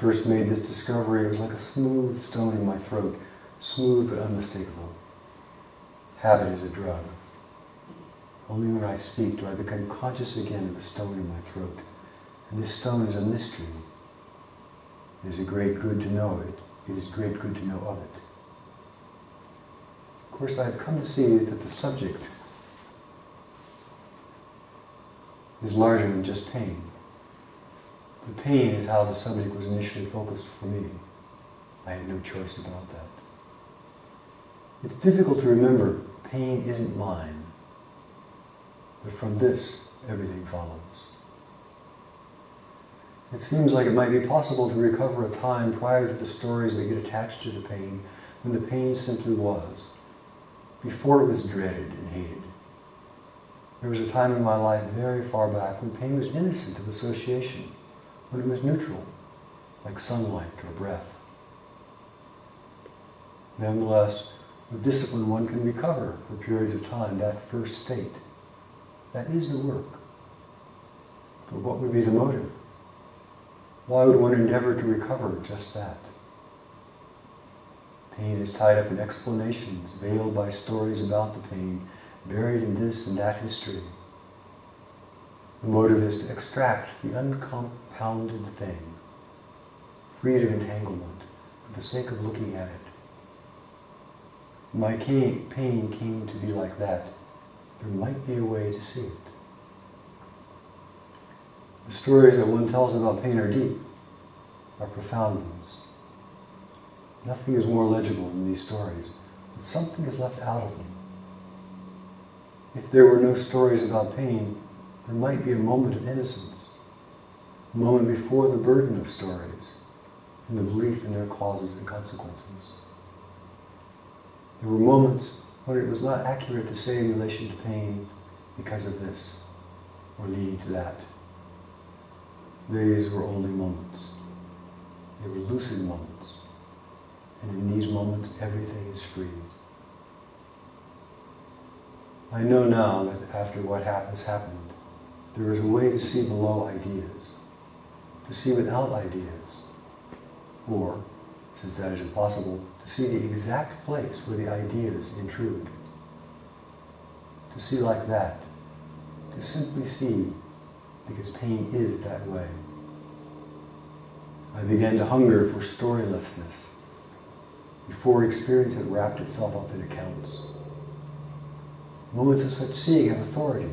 first made this discovery, it was like a smooth stone in my throat, smooth but unmistakable. Habit is a drug. Only when I speak do I become conscious again of the stone in my throat. And this stone is a mystery. It is a great good to know it. It is great good to know of it. Of course, I have come to see that the subject is larger than just pain. The pain is how the subject was initially focused for me. I had no choice about that. It's difficult to remember pain isn't mine, but from this, everything follows. It seems like it might be possible to recover a time prior to the stories that get attached to the pain, when the pain simply was, before it was dreaded and hated. There was a time in my life very far back when pain was innocent of association, when it was neutral, like sunlight or breath. Nevertheless, with discipline one can recover for periods of time that first state. That is the work. But what would be the motive? Why would one endeavor to recover just that? Pain is tied up in explanations, veiled by stories about the pain, buried in this and that history. The motive is to extract the uncompounded thing, freed of entanglement, for the sake of looking at it. My pain came to be like that. There might be a way to see it. The stories that one tells about pain are deep, are profound ones. Nothing is more legible in these stories, but something is left out of them. If there were no stories about pain, there might be a moment of innocence, a moment before the burden of stories and the belief in their causes and consequences. There were moments when it was not accurate to say in relation to pain, because of this, or leading to that. These were only moments. They were lucid moments. And in these moments, everything is free. I know now that after what has happened, there is a way to see below ideas, to see without ideas, or, since that is impossible, to see the exact place where the ideas intrude. To see like that, to simply see, because pain is that way. I began to hunger for storylessness, before experience had wrapped itself up in accounts. Moments of such seeing have authority.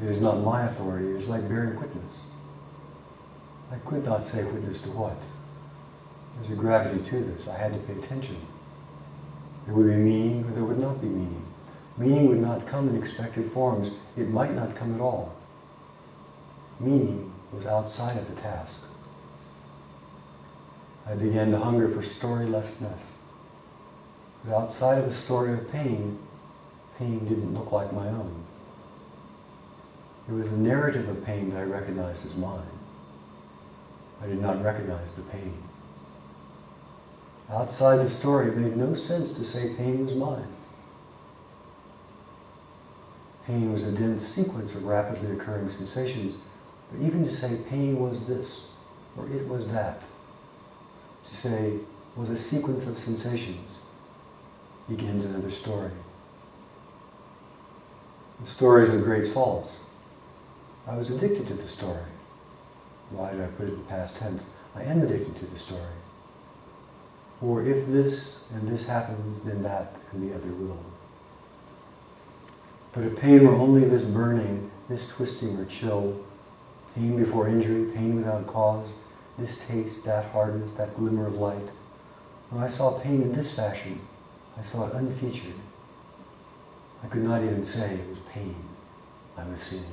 It is not my authority, it is like bearing witness. I could not say witness to what. There's a gravity to this. I had to pay attention. There would be meaning or there would not be meaning. Meaning would not come in expected forms. It might not come at all. Meaning was outside of the task. I began to hunger for storylessness. But outside of the story of pain, pain didn't look like my own. It was the narrative of pain that I recognized as mine. I did not recognize the pain. Outside the story, it made no sense to say pain was mine. Pain was a dense sequence of rapidly occurring sensations, but even to say pain was this, or it was that, to say was a sequence of sensations, begins another story. The stories of great salts. I was addicted to the story. Why did I put it in past tense? I am addicted to the story. For if this and this happens, then that and the other will. But if pain were only this burning, this twisting or chill, pain before injury, pain without cause, this taste, that hardness, that glimmer of light, when I saw pain in this fashion, I saw it unfeatured. I could not even say it was pain I was seeing.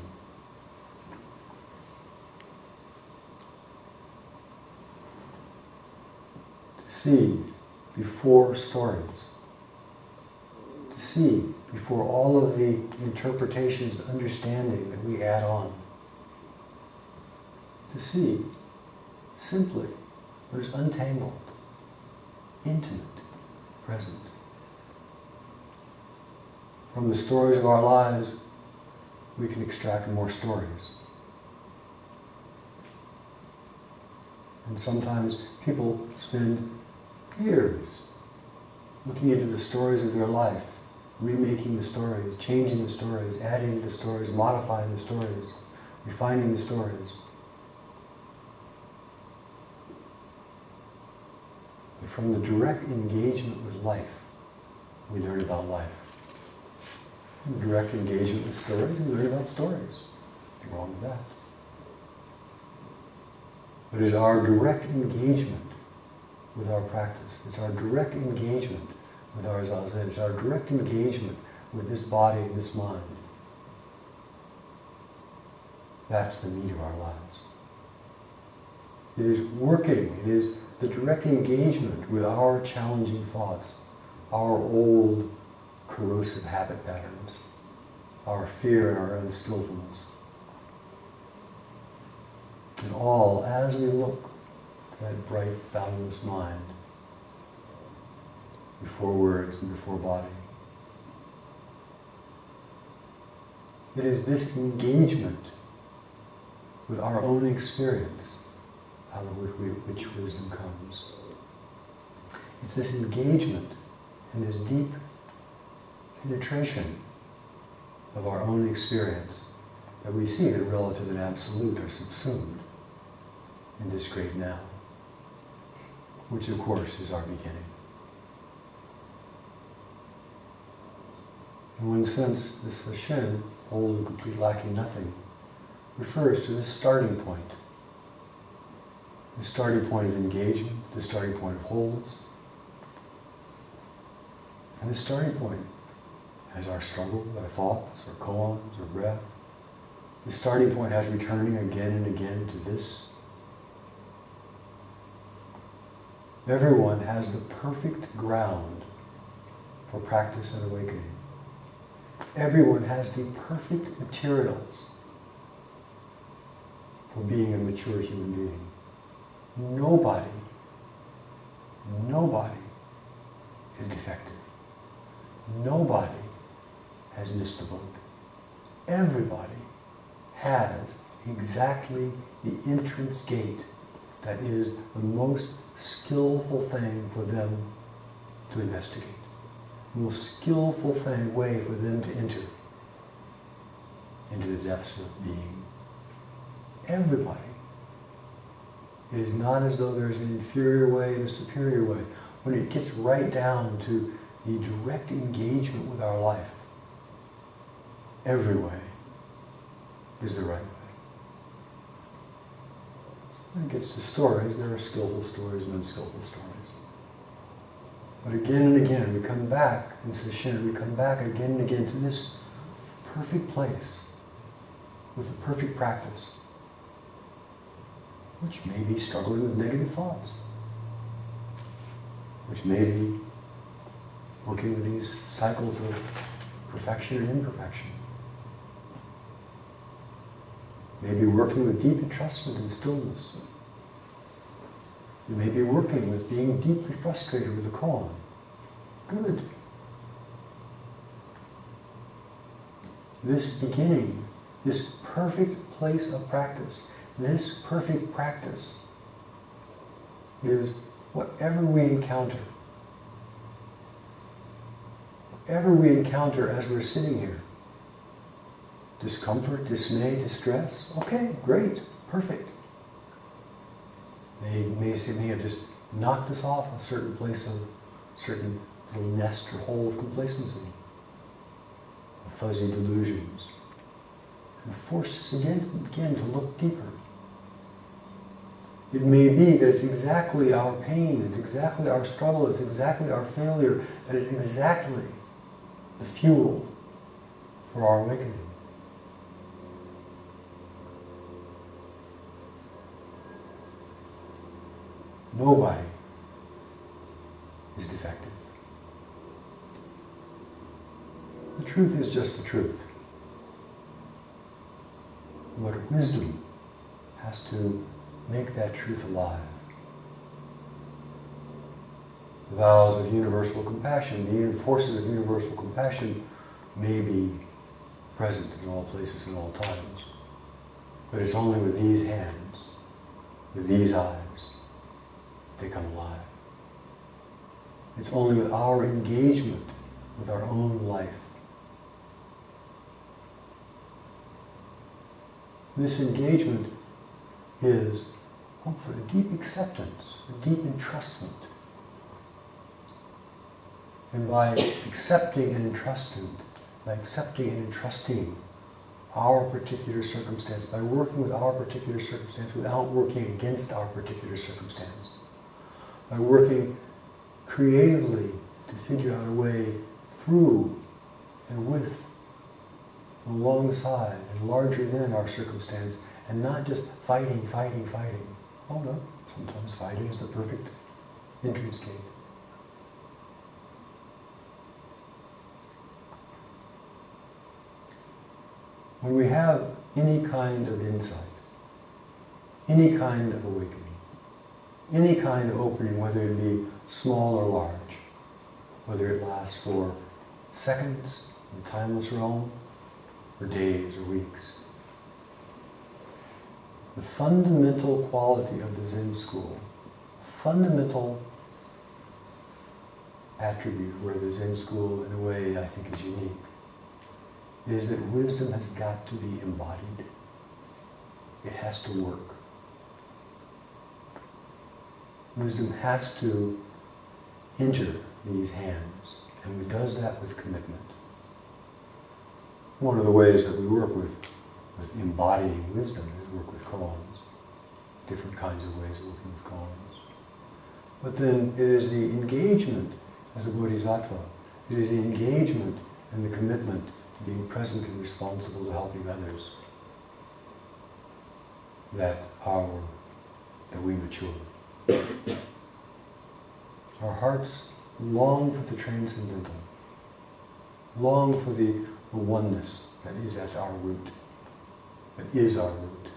To see before stories. To see before all of the interpretations, understanding that we add on. To see simply what is untangled, intimate, present. From the stories of our lives, we can extract more stories. And sometimes people spend years looking into the stories of their life, remaking the stories, changing the stories, adding to the stories, modifying the stories, refining the stories. But from the direct engagement with life, we learn about life. From the direct engagement with stories, we learn about stories. Nothing wrong with that. But it's our direct engagement with our practice. It's our direct engagement with our zazen. It's our direct engagement with this body and this mind. That's the meat of our lives. It is working. It is the direct engagement with our challenging thoughts, our old corrosive habit patterns, our fear and our unskillfulness. And all as we look to that bright, boundless mind, before words and before body. It is this engagement with our own experience out of which wisdom comes. It's this engagement and this deep penetration of our own experience that we see that relative and absolute are subsumed in this great now, which of course is our beginning. In one sense, this Sesshin, whole and complete lacking nothing, refers to this starting point. The starting point of engagement, the starting point of wholeness. And the starting point has our struggle, our thoughts, our koans, our breath. The starting point has returning again and again to this. Everyone has the perfect ground for practice and awakening. Everyone has the perfect materials for being a mature human being. Nobody is defective. Nobody has missed the boat. Everybody has exactly the entrance gate that is the most skillful thing for them to investigate. The most skillful way for them to enter into the depths of being. Everybody. It is not as though there's an inferior way and a superior way. When it gets right down to the direct engagement with our life, every way is the right way. When it gets to stories, there are skillful stories and unskillful stories. But again and again, we come back in Sesshin, we come back again and again to this perfect place with the perfect practice, which may be struggling with negative thoughts, which may be working with these cycles of perfection and imperfection, may be working with deep entrustment and stillness. You may be working with being deeply frustrated with the koan. Good. This beginning, this perfect place of practice, this perfect practice is whatever we encounter. Whatever we encounter as we're sitting here. Discomfort, dismay, distress. Okay, great, perfect. They may have just knocked us off a certain place of, certain little nest or hole of complacency, of fuzzy delusions, and forced us again to look deeper. It may be that it's exactly our pain, it's exactly our struggle, it's exactly our failure, that is exactly the fuel for our awakening. Nobody is defective. The truth is just the truth. But wisdom has to make that truth alive. The vows of universal compassion, the forces of universal compassion may be present in all places and all times. But it's only with these hands, with these eyes, they come alive. It's only with our engagement with our own life. This engagement is hopefully a deep acceptance, a deep entrustment. And by accepting and entrusting our particular circumstance, by working with our particular circumstance without working against our particular circumstance, by working creatively to figure out a way through and with, alongside and larger than our circumstance, and not just fighting. Although sometimes fighting is the perfect entrance gate. When we have any kind of insight, any kind of awakening, any kind of opening, whether it be small or large, whether it lasts for seconds in the timeless realm, or days or weeks, the fundamental quality of the Zen school, fundamental attribute where the Zen school, in a way, I think is unique, is that wisdom has got to be embodied. It has to work. Wisdom has to enter these hands, and it does that with commitment. One of the ways that we work with embodying wisdom is work with koans. Different kinds of ways of working with koans. But then it is the engagement as a bodhisattva. It is the engagement and the commitment to being present and responsible to helping others that we mature. Our hearts long for the transcendental, long for the oneness that is at our root, that is our root.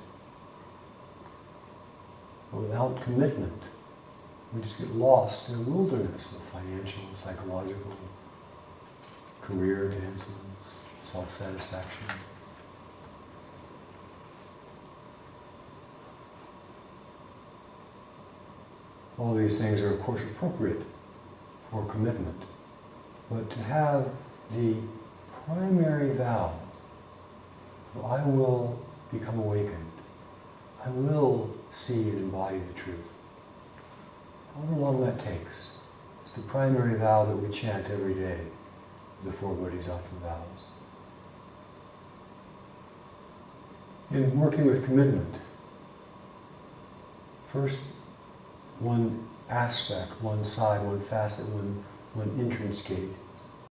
But without commitment, we just get lost in a wilderness of financial, psychological, career advancements, self-satisfaction. All these things are, of course, appropriate for commitment. But to have the primary vow, I will become awakened. I will see and embody the truth. However long that takes. It's the primary vow that we chant every day, the 4 bodhisattva vows. In working with commitment, first, one aspect, one side, one facet, one entrance gate